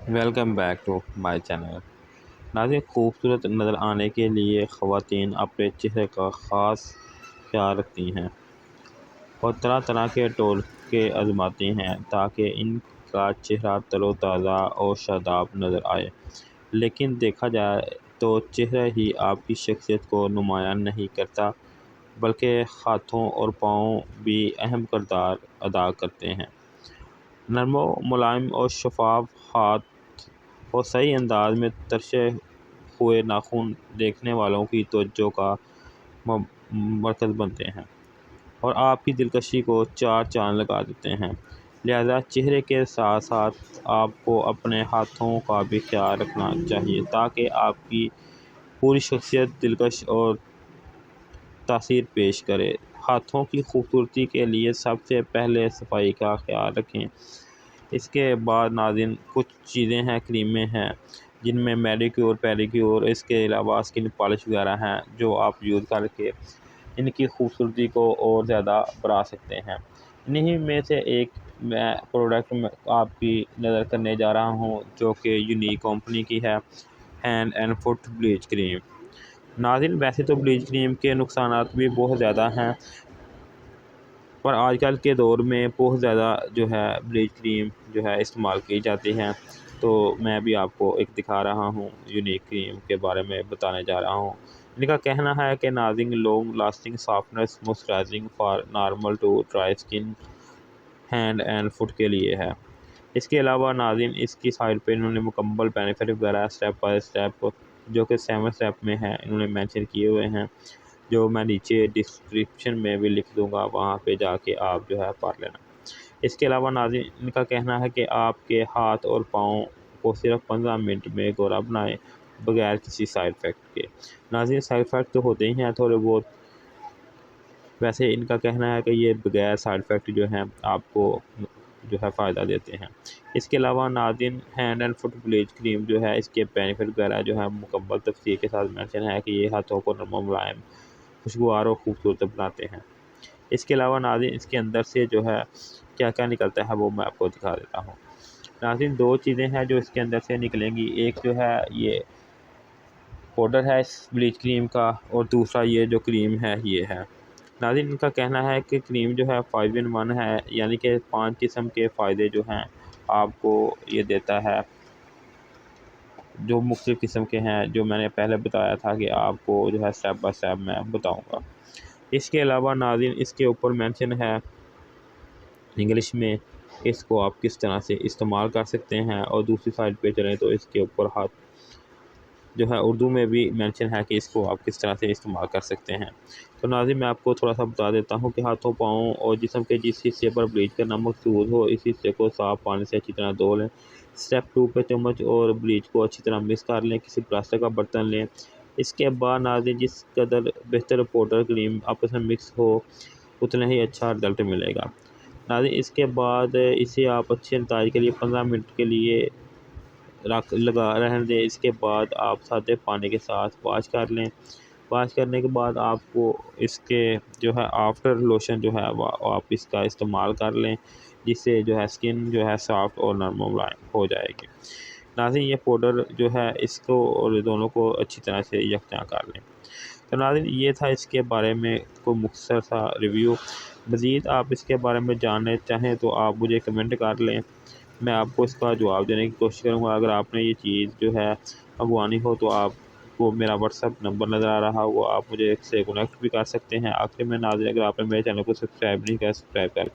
Welcome back to my channel. ناظرین، خوبصورت نظر آنے کے لیے خواتین اپنے چہرے کا خاص خیال رکھتی ہیں اور طرح طرح کے ٹوٹکے آزماتی ہیں تاکہ ان کا چہرہ تر و تازہ اور شاداب نظر آئے۔ لیکن دیکھا جائے تو چہرہ ہی آپ کی شخصیت کو نمایاں نہیں کرتا، بلکہ ہاتھوں اور پاؤں بھی اہم کردار ادا کرتے ہیں۔ نرم و ملائم اور شفاف ہاتھ اور صحیح انداز میں تراشے ہوئے ناخن دیکھنے والوں کی توجہ کا مرکز بنتے ہیں اور آپ کی دلکشی کو چار چاند لگا دیتے ہیں۔ لہذا چہرے کے ساتھ ساتھ آپ کو اپنے ہاتھوں کا بھی خیال رکھنا چاہیے تاکہ آپ کی پوری شخصیت دلکش اور تاثیر پیش کرے۔ ہاتھوں کی خوبصورتی کے لیے سب سے پہلے صفائی کا خیال رکھیں۔ اس کے بعد ناظرین کچھ چیزیں ہیں، کریمیں ہیں جن میں میڈیکیور، پیڈیکیور، اس کے علاوہ اسکن پالش وغیرہ ہیں جو آپ یوز کر کے ان کی خوبصورتی کو اور زیادہ بڑھا سکتے ہیں۔ انہی میں سے ایک میں پروڈکٹ آپ کی نظر کرنے جا رہا ہوں جو کہ یونیک کمپنی کی ہے، ہینڈ اینڈ فٹ بلیچ کریم۔ ناظرین، ویسے تو بلیچ کریم کے نقصانات بھی بہت زیادہ ہیں، پر آج کل کے دور میں بہت زیادہ جو ہے بلیچ کریم جو ہے استعمال کی جاتی ہے، تو میں بھی آپ کو ایک دکھا رہا ہوں، یونیک کریم کے بارے میں بتانے جا رہا ہوں۔ ان کا کہنا ہے کہ ناظرین long lasting softness moisturising for normal to dry skin hand and foot کے لیے ہے۔ اس کے علاوہ ناظرین اس کی سائٹ پہ انہوں نے مکمل بینیفٹ وغیرہ اسٹیپ بائی اسٹیپ جو کہ 7 اسٹیپ میں ہے انہوں نے مینشن کیے ہوئے ہیں، جو میں نیچے ڈسکرپشن میں بھی لکھ دوں گا، وہاں پہ جا کے آپ جو ہے پڑھ لینا۔ اس کے علاوہ ناظرین ان کا کہنا ہے کہ آپ کے ہاتھ اور پاؤں کو صرف 15 منٹ میں گورا بنائیں بغیر کسی سائیڈ افیکٹ کے۔ ناظرین سائیڈ افیکٹ تو ہوتے ہی ہیں تھوڑے بہت، ویسے ان کا کہنا ہے کہ یہ بغیر سائیڈ افیکٹ جو ہیں آپ کو جو ہے فائدہ دیتے ہیں۔ اس کے علاوہ ناظرین ہینڈ اینڈ فٹ بلیچ کریم جو ہے اس کے بینیفٹ وغیرہ جو ہے مکمل تفصیل کے ساتھ مینشن ہے کہ یہ ہاتھوں کو نرم و ملائم، خوشگوار اور خوبصورت بناتے ہیں۔ اس کے علاوہ ناظرین اس کے اندر سے جو ہے کیا کیا نکلتا ہے وہ میں آپ کو دکھا دیتا ہوں۔ ناظرین دو چیزیں ہیں جو اس کے اندر سے نکلیں گی، ایک جو ہے یہ پاؤڈر ہے اس بلیچ کریم کا، اور دوسرا یہ جو کریم ہے یہ ہے۔ ناظرین ان کا کہنا ہے کہ کریم جو ہے 5 in 1 ہے، یعنی کہ 5 قسم کے فائدے جو ہیں آپ کو یہ دیتا ہے، جو مختلف قسم کے ہیں جو میں نے پہلے بتایا تھا کہ آپ کو جو ہے اسٹیپ بائی اسٹیپ میں بتاؤں گا۔ اس کے علاوہ ناظرین اس کے اوپر مینشن ہے انگلش میں اس کو آپ کس طرح سے استعمال کر سکتے ہیں، اور دوسری سائڈ پہ چلیں تو اس کے اوپر ہاتھ جو ہے اردو میں بھی مینشن ہے کہ اس کو آپ کس طرح سے استعمال کر سکتے ہیں۔ تو ناظرین میں آپ کو تھوڑا سا بتا دیتا ہوں کہ ہاتھوں، پاؤں اور جسم کے جس حصے پر بلیچ کرنا مقصود ہو اس حصے کو صاف پانی سے اچھی طرح دھو لیں۔ اسٹیپ 2 پہ چمچ اور بلیچ کو اچھی طرح مکس کر لیں، کسی پلاسٹک کا برتن لیں۔ اس کے بعد ناظرین جس قدر بہتر پاؤڈر کریم آپس میں مکس ہو اتنا ہی اچھا رزلٹ ملے گا۔ ناظرین اس کے بعد اسے آپ اچھے نتائج کے لیے 15 منٹ کے لیے لگا رہنے دیں۔ اس کے بعد آپ سادے پانی کے ساتھ واش کر لیں۔ واش کرنے کے بعد آپ کو اس کے جو ہے آفٹر لوشن جو ہے وہ آپ اس کا استعمال کر لیں، جس سے جو ہے اسکن جو ہے سافٹ اور نرم و ملائم ہو جائے گی۔ ناظرین یہ پاؤڈر جو ہے اس کو اور دونوں کو اچھی طرح سے یکجا کر لیں۔ تو ناظرین یہ تھا اس کے بارے میں کوئی مختصر سا ریویو۔ مزید آپ اس کے بارے میں جاننا چاہیں تو آپ مجھے کمنٹ کر لیں، میں آپ کو اس کا جواب دینے کی کوشش کروں گا۔ اگر آپ نے یہ چیز جو ہے منگوانی ہو تو آپ کو میرا واٹس ایپ نمبر نظر آ رہا ہو، آپ مجھے اس سے کنیکٹ بھی کر سکتے ہیں۔ آخر میں ناظرین اگر آپ نے میرے چینل کو سبسکرائب نہیں کیا، سبسکرائب کر